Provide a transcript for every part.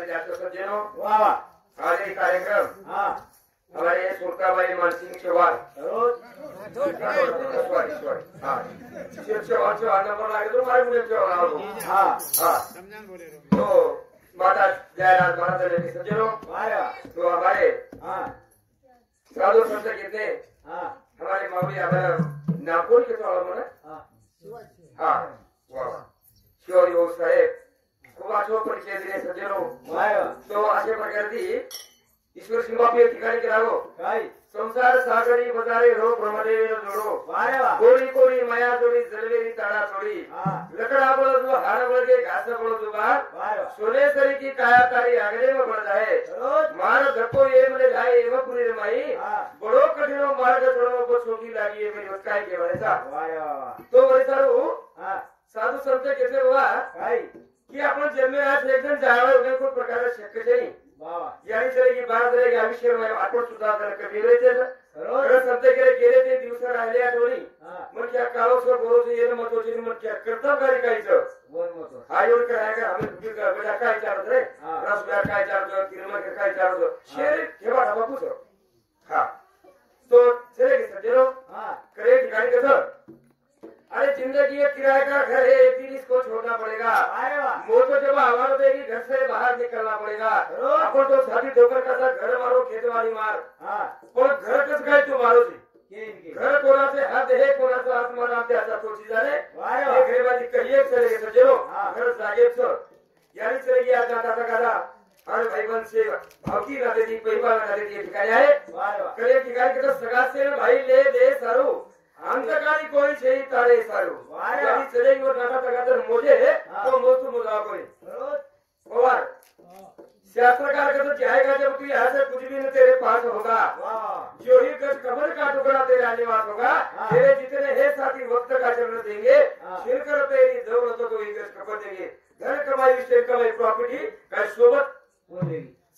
वाले जातो सज्जनों, वाह वाह। आज ये कार्यक्रम हमारे सुरकाबाई मानसिंह चौहान चौहान नंबर लागे तो हमारे मुझे तो माता जयराज महाराज के सज्जनों, तो हमारे साधु संत कितने हमारे मामूली हमारा नागपुर के चौड़ा बोला शिव योग साहेब खूप आठवण परिचय दिले सज्जनों। तो अशा प्रकारची ईश्वर सिंहापी ठिकाणी केलागो संसार सागरी बजारे रो ब्रह्मदेव जोडो कोरी कोरी माया जोडी जलवेरी ताड़ा तोड़ी लकड़ा बोलो जो हार बोल के घास बोलो जो बार सोने सरी की काया तारी आगरे में बढ़ जाए मार धक्को ये मले जाए एवं पूरी रमाई बड़ो कठिनो मार्ग चढ़ो को छोटी लागी है मेरी उसका के वैसा। तो वैसा साधु संत कैसे हुआ कि आपण जन्मे आज एकदम जावे उन्हें कोई प्रकार शक्य नहीं यानी की बात रहेगी आयुष्य में आपण सुद्धा कबीर संत गेले ते दिवस राहिले आठवणी मग क्या काळो सो बोरो ये महत्वाची मग क्या कर्तव्य कार्य कायचं आयोड काय का आम्ही बेटा काय चालत रे रस बेटा काय चालतो तिरमग काय चालतो शेर ठेवा बापू सो तो चले की सज्जनो करे ठिकाणी कसं अरे जिंदगी एक किराए का घर है, एक दिन इसको छोड़ना पड़ेगा। वो तो जब आवाज देगी घर से बाहर निकलना पड़ेगा। अपन तो छाती ठोकर का घर मारो खेतवाड़ी मार पर घर कस गए तू मारो जी घर कोना से हाथ है कोना से हाथ मारा ऐसा सोची जाने घर वाली कहिए चले तो चलो घर जागे तो यानी चलेगी आज जाता था गाड़ा अरे भाई बन से भावकी ना देती परिवार ना देती ठिकाने आए करे ठिकाने के तो सगा से भाई ले दे सारू अंतकाली कोई छे तारे सारू यानी चलेंगे और नाटा तगातर मोजे तो मोस्तु मुला कोई और शास्त्रकार का तो जाएगा जब तू यहाँ से कुछ भी न तेरे पास होगा जो ही कमर का टुकड़ा तेरे आने वाला होगा तेरे जितने है साथी वक्त का चरण देंगे छिलकर तेरी दौलत को ही कपड़ देंगे घर कमाई विषय कमाई प्रॉपर्टी का सोबत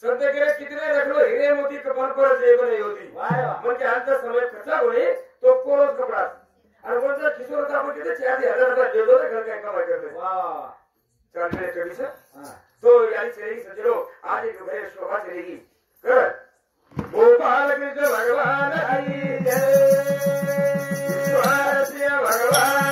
संत के कितने रख लो हीरे मोती कपड़ पर जेब नहीं होती मन के अंत समय खर्चा होने तो कोरोस कपड़ा और वो जो किशोर का बोलते थे 4000 दे दो घर का कमाई करते चल मेरे चली से तो यानी चलेगी सज्जनों आज एक बड़े शोभा चलेगी गोपाल कृष्ण भगवान हरि जय भारतीय भगवान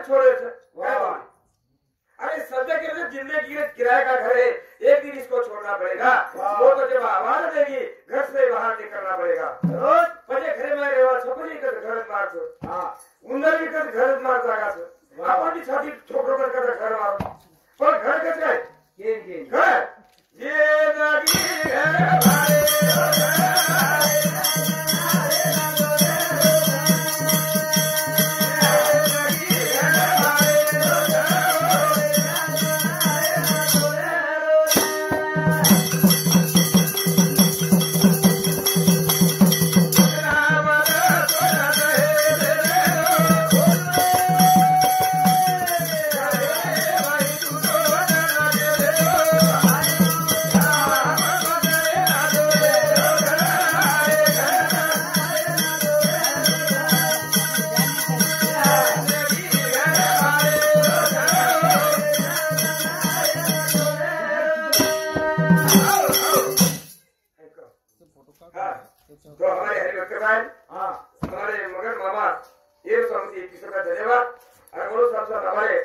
छोड़े अरे सब्जा के जिंदगी किराए का घर है, एक दिन इसको छोड़ना पड़ेगा। वो तो जब आवाज देगी घर से बाहर निकलना पड़ेगा। पजे घरे में रेवा छपरी कर घर मार छो, हाँ उंदर भी कर घर मार जागा छो, अपन की छाती छोकरो कर घर मारो, पर घर के जाए घर ये लगी है भाई तो हमारे हरिभक्त साहब, हमारे मगर मामा ये समिति किसी का धन्यवाद। और बोलो सबसे हमारे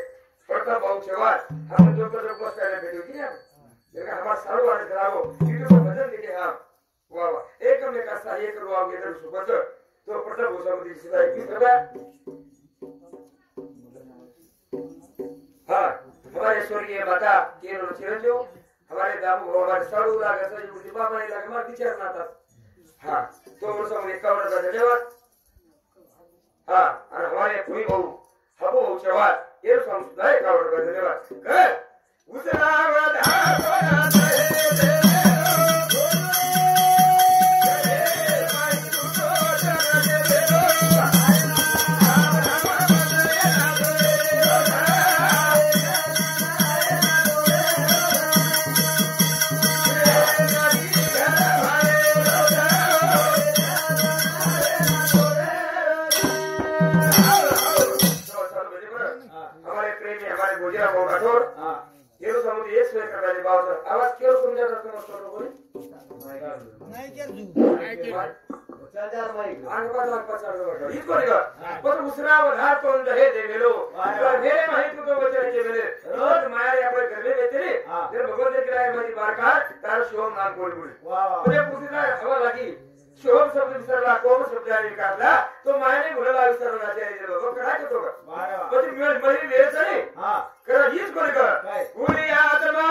प्रताप बाबू चौहान हम जो बस पहले बैठे की ना, लेकिन हमारा सारू वाले कराओ वीडियो को भजन देखे हम वाह वाह एक हमने का सही करो आओगे इधर सुपर तो प्रताप बाबू समिति सीधा 21 रुपया। हाँ हमारे स्वर्गीय माता के चिरंजो हमारे दामू हमारे सारू लागे सही बुद्धि बाबा नहीं लागे हमारे टीचर ना था। हाँ तो वो सब 51 का धन्यवाद। हाँ और हमारे पूरी बहु हबो बहु चौहान ये सब 51 का धन्यवाद। उसना आवाज क्यों सुन जाता तुम छोटो कोई नहीं क्या आंख पर चढ़ दो इसको निकाल पर उसना आधार तो रहे दे मेलो मेरे माही को बचे के मेरे रोज मारे अपने घर में बेचे रे फिर भगवान ने किराए मरी बार का तार शोम नाम बोल बोल मुझे पूछना हवा लगी शोम शब्द विसरला कोम शब्द आने निकाला तो मायने बोला विसरना चाहिए वो करा के तो बच्चे मरी मेरे चले हां कर इसको निकाल पूरी आत्मा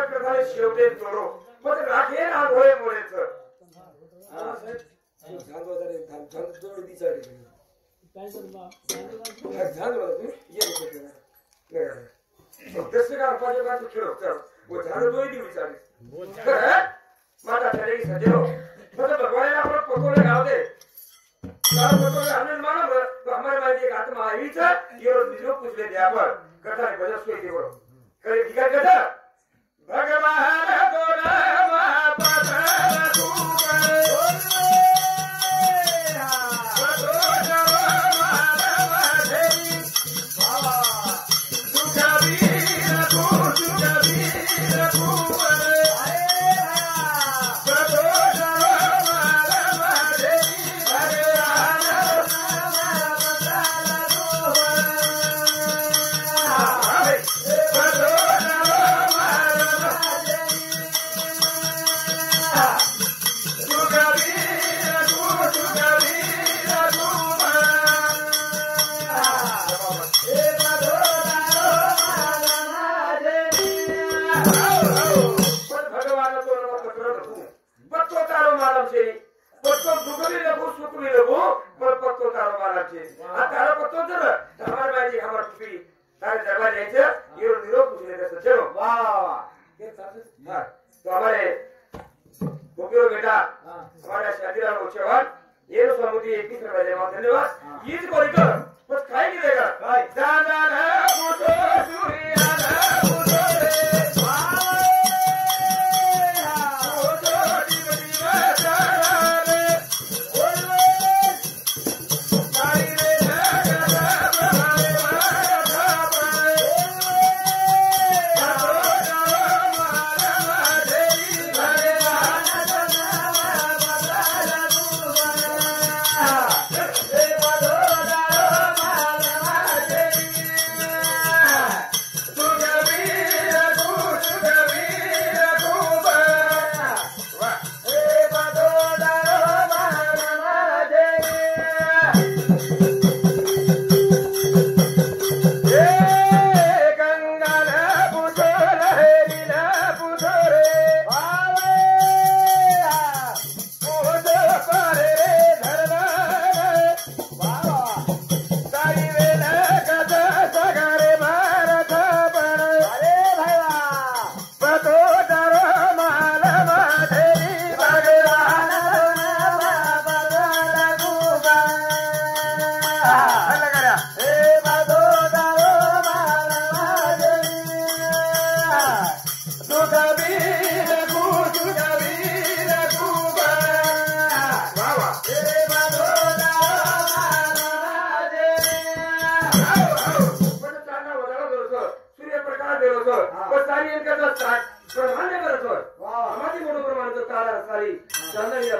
भगवान शेवटे जोडो पण राखे ना घोळे मोडेच झालो तरी झालो जोड दिसाडी काय करबा झालो ये तो कसं का पाजे का तो खेळो चल वो झालो दोई दी विचारी माता ठरे सजो मतलब भगवान ने आपण पकोले गाव दे चार पकोले आनंद मानो तो हमारे माई एक आत्मा आई था ये निरो पूछले दे आपण कथा रे बजा सोई दे बोलो करे दिखा कथा भगवान को नाम पता तो हमारे बेटा हमारे शादीराम चौहान ये समिति 21 धन्यवाद। ये बस खाई नहीं देगा सारी एकदा प्रमाणे करतो आम्हाला मोठं प्रमाणात तारा सारी चांदणी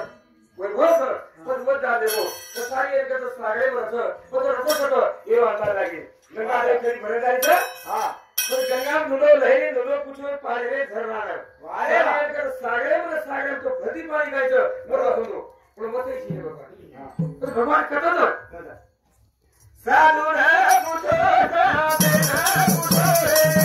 वैभव पण वर जा देतो तर सारी एकदा सागळे भरत पण रसतो हे वाटायला लागेल गंगा खरी भरत जायचं हा पण गंगा नुलो लहरी नुलो कुठे पाणी रे झरणार वारे एकदा सागळे तो भती पाणी गायचं बरोबर होतो पण मत ही बघा भगवान कथन साधू रे मुठो जाते रे मुठो रे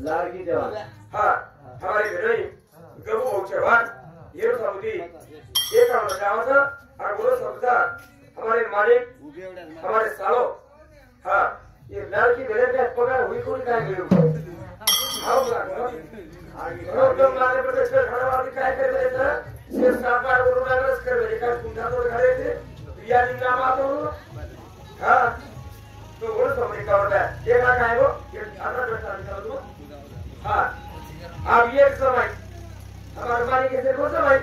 लागी जवान हाँ हमारे घर में गबू औचवान ये समुदी एक काम जावत और बोलो सबदा हमारे मालिक हमारे सालो हाँ ये लाल की बेरे का पगार हुई कोई काय मिलो आओ और जब माने पर इसका खड़ा वाली काय कर रहे थे ये साकार उन्होंने रस कर रहे का कुंडा तोड़ खड़े थे रिया दिन नाम आतो हाँ तो बोलो समझ का होता है ये क्या खाए वो ये आधा घंटा निकाल दो हाँ आप ये समय हमारे मानी कैसे कौन समय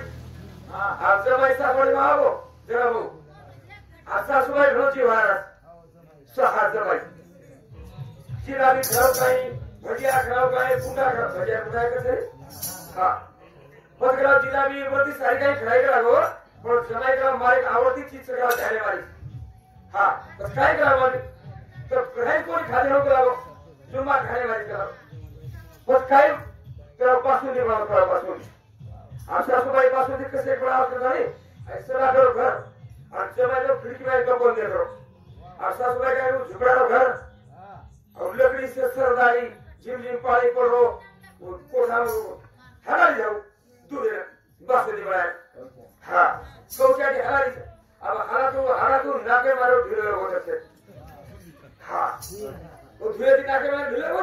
हाँ आप समय सापड़े वहाँ वो जरा वो आशा सुबह रोजी भारत सहार समय चिराबी खाओ कहीं भजिया खाओ कहीं पुंडा खाओ भजिया पुंडा करते हाँ बस कराओ चिराबी वर्दी सारी कहीं खड़ाई कराओ और समय कराओ हमारे आवृत्ति चीज से कराओ चाहने वाली हाँ बस कहीं कराओ वाली तो कहीं कोई खाने हो कराओ जुम्मा खाने वाली कराओ बस काय तेरा पासून दे मला थोडा पासून आशा सुबाई पासून दे कसे पडा असं नाही ऐसा ना करो घर और जब मैं लोग खिड़की में कब बंद करो आशा सुबाई का झुकड़ा लो घर और लकड़ी से सरदारी जिम जिम पानी पड़ो वो कोठा हरा जाओ दूर बस दे बड़ा हां सोचा कि हरा तो नाके मारो ढीले हो सकते हां वो धीरे धीरे नाके मारो ढीले हो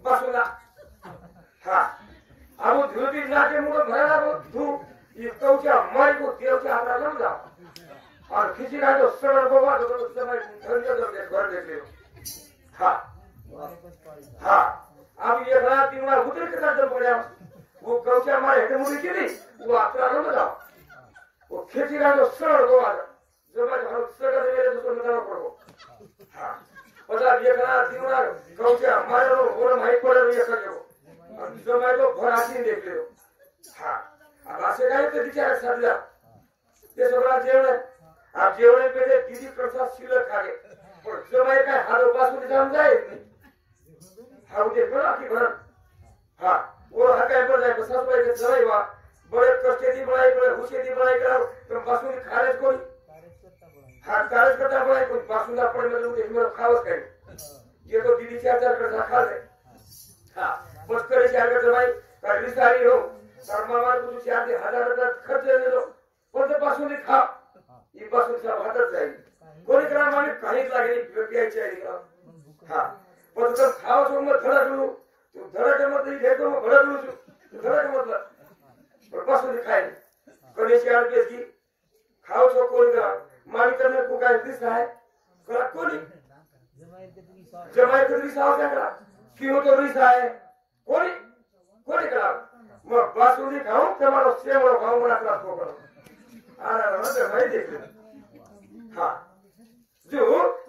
बसुला हाँ अब वो धूल भी नाके मुंह में भरा वो धूप ये तो क्या मारी को देव के हाथ लग जाओ और किसी का जो सरल होगा तो उस समय धंधे तो घर देख ले हाँ हाँ अब ये रात दिन में उतर के साथ पड़े वो कौचा हमारे हेड मुड़ी की नहीं वो आत्रा लग जाओ वो किसी का जो सरल होगा जो मैं घर सरल मेरे तो बताना पड़ो हाँ पता ये करा दिनों कौचे हमारे लोग और माइक पर ये कर लो और जो मैं तो घर आती देख लो हाँ अब आसे गए तो दिखा सर जा ये सबरा जेवण आप जेवण पे दे दीदी प्रसाद सिले खा गए और जो मैं का हाथ पास में जाम जाए हाँ उधर बड़ा की घर हाँ वो हकाय पर जाए बस सब के चलाई वा बड़े कष्टे दी बनाई बड़े हुसे दी बनाई करा तो बासु की खारिज कोई हाँ खारिज करता बनाई कोई बासु ना पड़े मतलब एक मेरा खावस करे ये तो दीदी 4 कर खा ले हाँ बस करे 4 कर भाई कर सारी हो और मामा कुछ 4,000 रुपया खर्च दे दो और तो बासु नहीं खा ये बासु सब हाथ जाए कोई करा माने कहीं लागे नहीं पिया चाहिए का हाँ बस तो खाओ तो मत धड़क लूं तो धड़क मत नहीं देखो मैं धड़क लूं तो धड़क मतलब और बासु नहीं खाए करे 4 रुपये की खाओ तो कोई करा मालिक ने को का दिशा है करा कोई जमाई कदरी साहब क्या करा क्यों तो रिसा है कोई करा मैं बासु नहीं खाऊं तुम्हारा सेवड़ो खाऊं बड़ा क्लास को करो आ रहा है भाई देख हाँ जो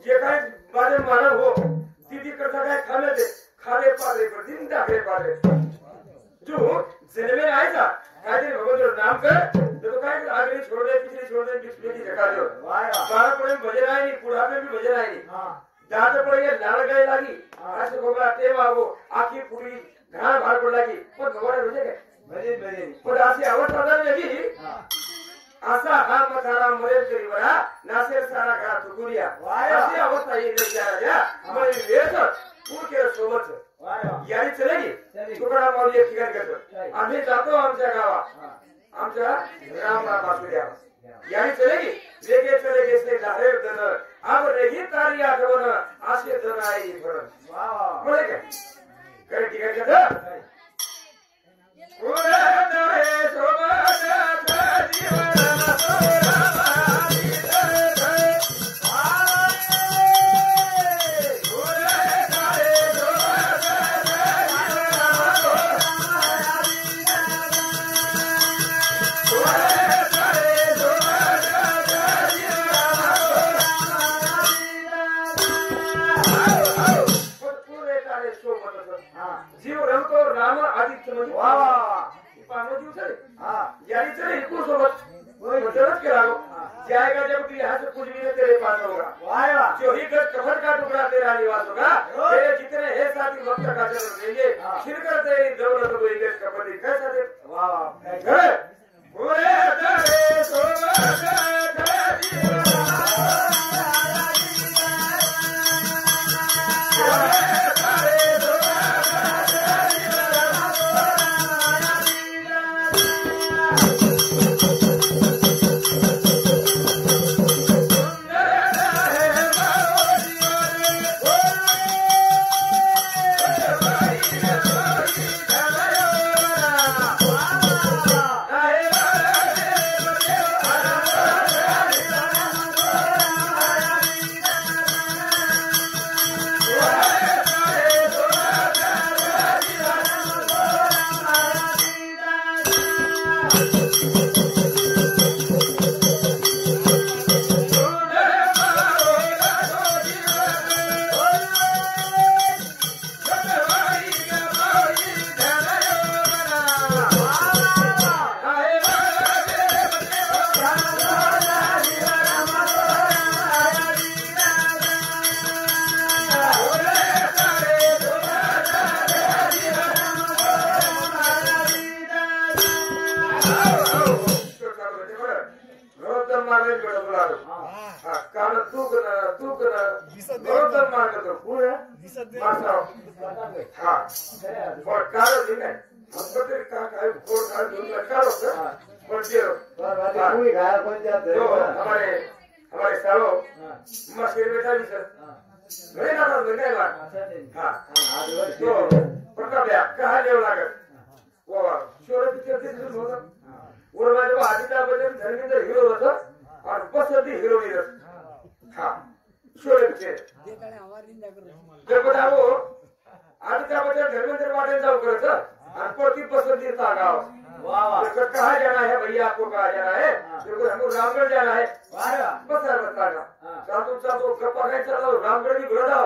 ये का बारे मारा हो दीदी करता है खाने पाले पर दिन डाके पाले जो जिले में आया था कहते भगवान जो नाम कर तो कहे आगे छोड़ दे पीछे छोड़ दे बीच में की जगह दो बारह पड़े बजे रहा नहीं बुढ़ापे भी बजे रहा नहीं दांत पड़े लाल गए लगी आज भगवान टेम आवो आखी पूरी घाण भार पड़ लगी पर भगवान बजे गए बजे पर आसी अवस्था लगी आशा हार मथारा मरे करी बड़ा नासेर सारा करा तुगुरिया आसी अवस्था ये ले जा मैं वेस पूर के सोमत यारी चलेगी तुकडा माऊली एक ठिकाणी करतो आम्ही जातो आमच्या गावात आमच्या रामराम असू द्या यारी चलेगी लेके चले गेसले धारेर दन आब रेगी तारी आठवण असे दन आहे फरक बोले काय करे ठिकाणी करतो जीव रमतो राम आदित्य म्हणजे पांगो जीव चले यारी चले इनको सोबत मदद कराओ जाएगा जब कि यहाँ से कुछ भी तेरे पास होगा जो ही कफन का टुकड़ा तेरा निवास होगा तेरे जितने है साथी वक्त का जन्म देंगे छिड़कर तेरी दौलत को एक कफन कैसा दे हमारे सालों मस्जिद में था भी सर मेरे ना था मेरे बार हाँ तो प्रताप यार कहाँ ले लाकर वो शोरे पिक्चर से शुरू होता और मैं जब आदित्य बच्चन धर्मेंद्र हीरो होता और बसंती हीरो नहीं रहता हाँ शोरे पिक्चर जब बताओ आदित्य बच्चन धर्मेंद्र पाटिल जाओ करता और प्रति बसंती था गाँव कहाँ जाना है भैया आपको कहाँ जाना है क्योंकि हमको रामगढ़ जाना है बस बता सातों सातों गप्पा कहीं चला रामगढ़ भी घुरा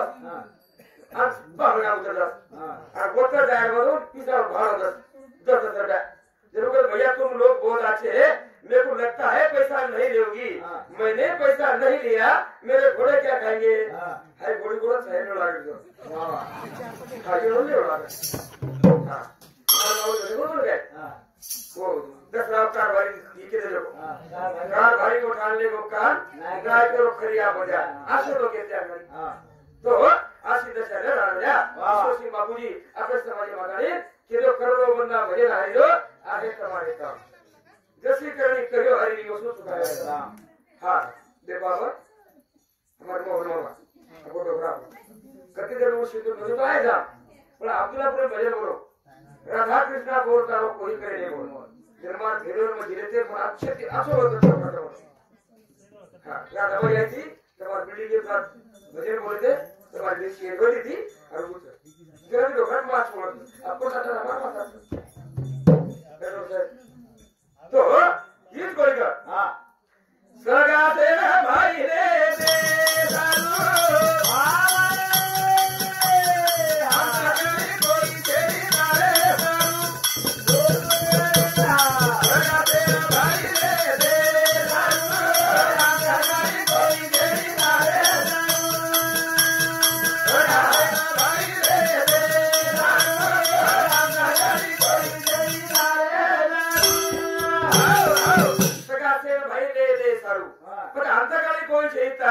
उतर गोतर जाएगा तो पिछड़ा भाड़ा 10 रुपया जरूर भैया तुम लोग बहुत अच्छे है मेरे को लगता है पैसा नहीं लोगी मैंने पैसा नहीं लिया मेरे घोड़े क्या खाएंगे है घोड़ी घोड़ा सही नहीं लागे वो 10 लाख कार भारी नीचे दे लो कार भारी को ठानने को कान गाय को खरिया बजा आसो लोग क्या करें तो आशी दशहरा राजा सोसी बाबूजी अपने समाज मागाने कि जो करोड़ों बंदा भजन है जो आगे समाज का जैसी करनी करियो हरि को सो सुखाया हां दे बाबा हमारे मोहन मामा फोटोग्राफ कति देर वो सिद्धू मुझे तो आया था बोला अब्दुल्लापुर भजन बोलो राधा कृष्णा बोलता हो कोई करे नहीं बोलो निर्माण घेरेवर में गिरे थे पण अच्छे असो होतो छोटा हां राधा भैया थी तुम्हारे बिल्डिंग के साथ भजन बोलते तुम्हारी देशी एक होती थी और कुछ तेरे भी लोग माच बोलते आपको साथ हमारा माता तो ये कोई हां सगा तेरा भाई रे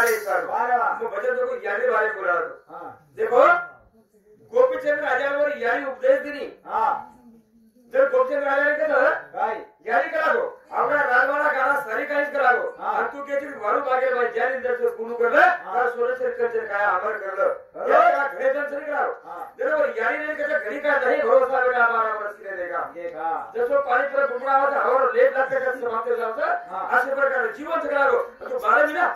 दे सालू भजन देखो यादे वाले बोला देखो गोपीचंद राजा यारी करागो आपला राजवाडा गाडा सारी काहीच करागो आणि तू केची वाळू मागे भाई ज्या इंदर गुरु करलं तर सोळेश्वर करते काय आमर करलं या घरे जन सरी करागो बरोबर यारी ने के घड़ी का नहीं भरोसा बेटा हमारा बरसने देगा जसो पाणी पर बुमडा होता और लेट लागते का समाप्त जावं असे प्रकार जीवन करागो तो 12 महिना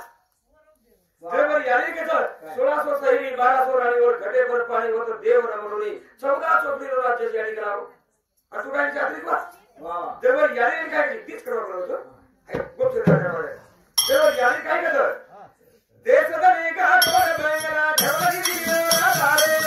बरोबर यारी के तर 1600 सही 1200 राणी और घटे पर पाणी होतं देव रमरुणी 14 चोपडी राज्य यारी करागो तू काय चाकरी का बरोबर यारी काय तीच करावं होतं गोष्ट झाल्यामुळे बरोबर यारी काय करत देशदा निगा कोण बैंगला ठेवली दिला तारे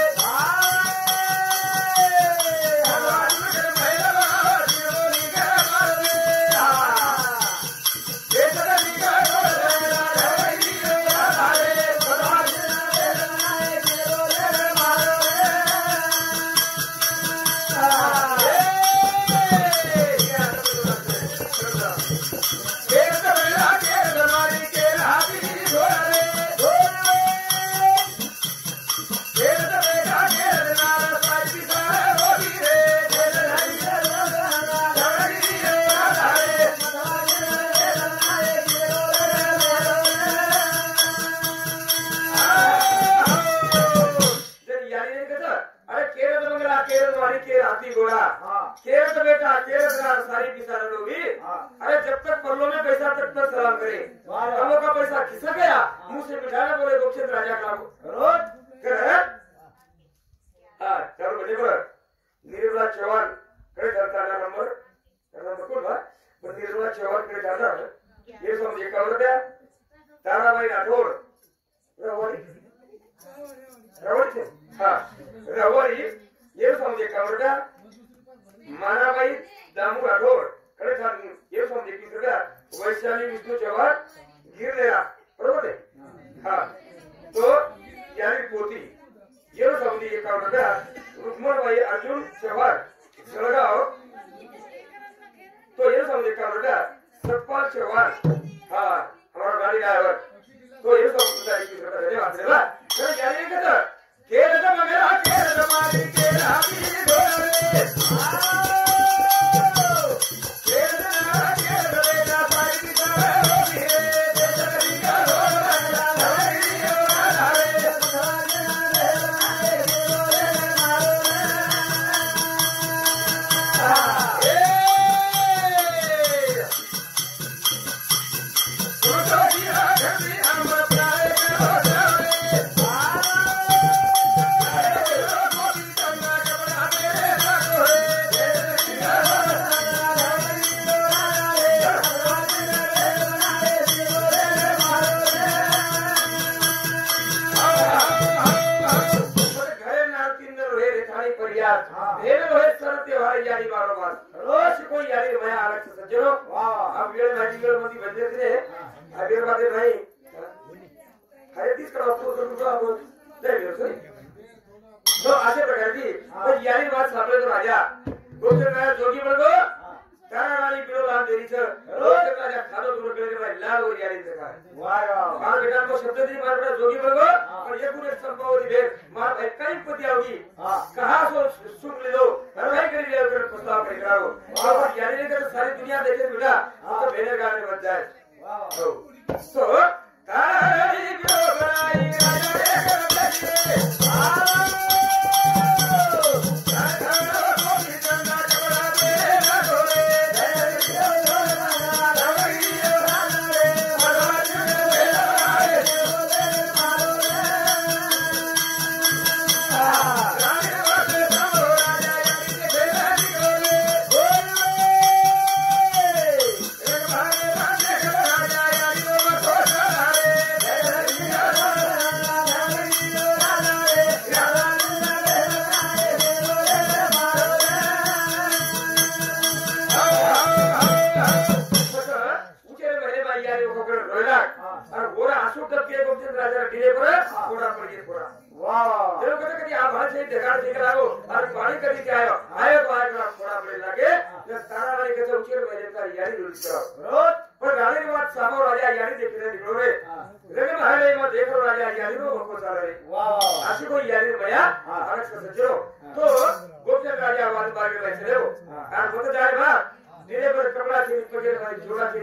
नेले पर कपड़ा के वगैरह भाई जोड़ा के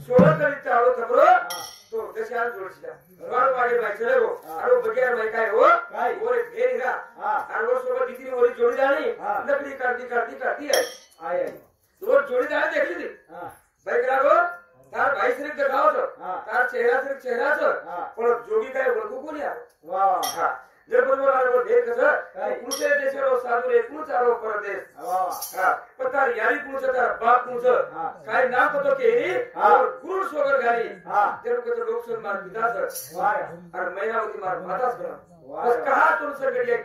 सोलह करी चावल खबरो तो दशान जोड़सिया रोड वाले भाई चले वो और वगैरह भाई काय हो और भेड़ हीरा और वो सोबत दीदी ने बोली जोड़ी जानी लकड़ी काटती है आए तो जोड़ी जानी देख ली भाई करा वो तार भाई सिर्फ दिखाओ तो तार सिर्फ चेहरा तो पर जोगी काय ओळखू कोणी आ वाह जर बरोबर वो देख कसं कुणचे देशरो साधू रे कुणचारो परदेश वाह पता यारी कुणचा तार बाप कुणचा काय ना पतो केरी और गुरु सोगर घाली जर को तो लोक सन्मान पिताच वाह और महिनावती मार माताच करा बस कहा तुम सगळे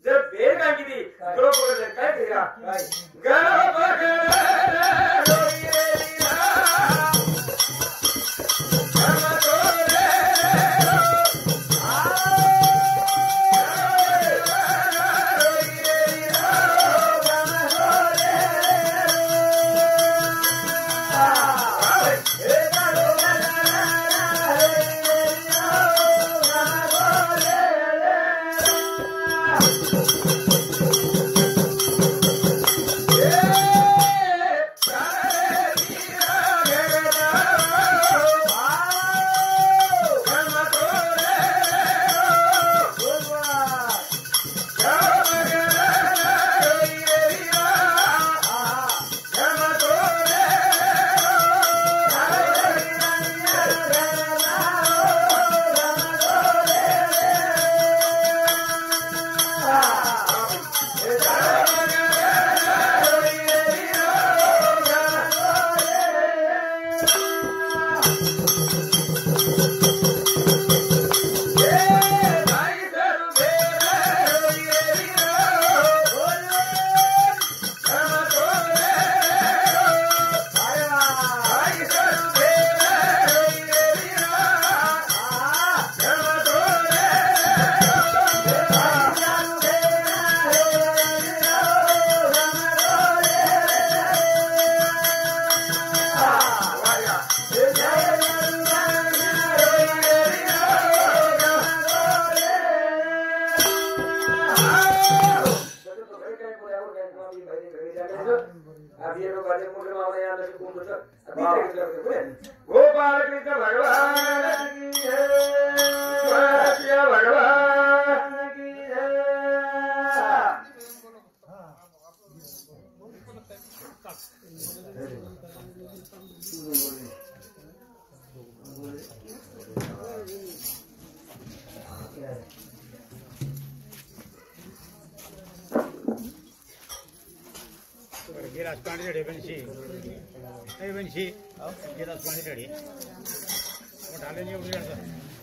जर बेर काय किती बरोबर काय केरा गण बगण रोई रे गोपाल कृष्ण भगवान की जय भगवान की गिरास पाणी रेडी बनशी नाही बनशी गिरास पाणी रेडी मोठाले निवडून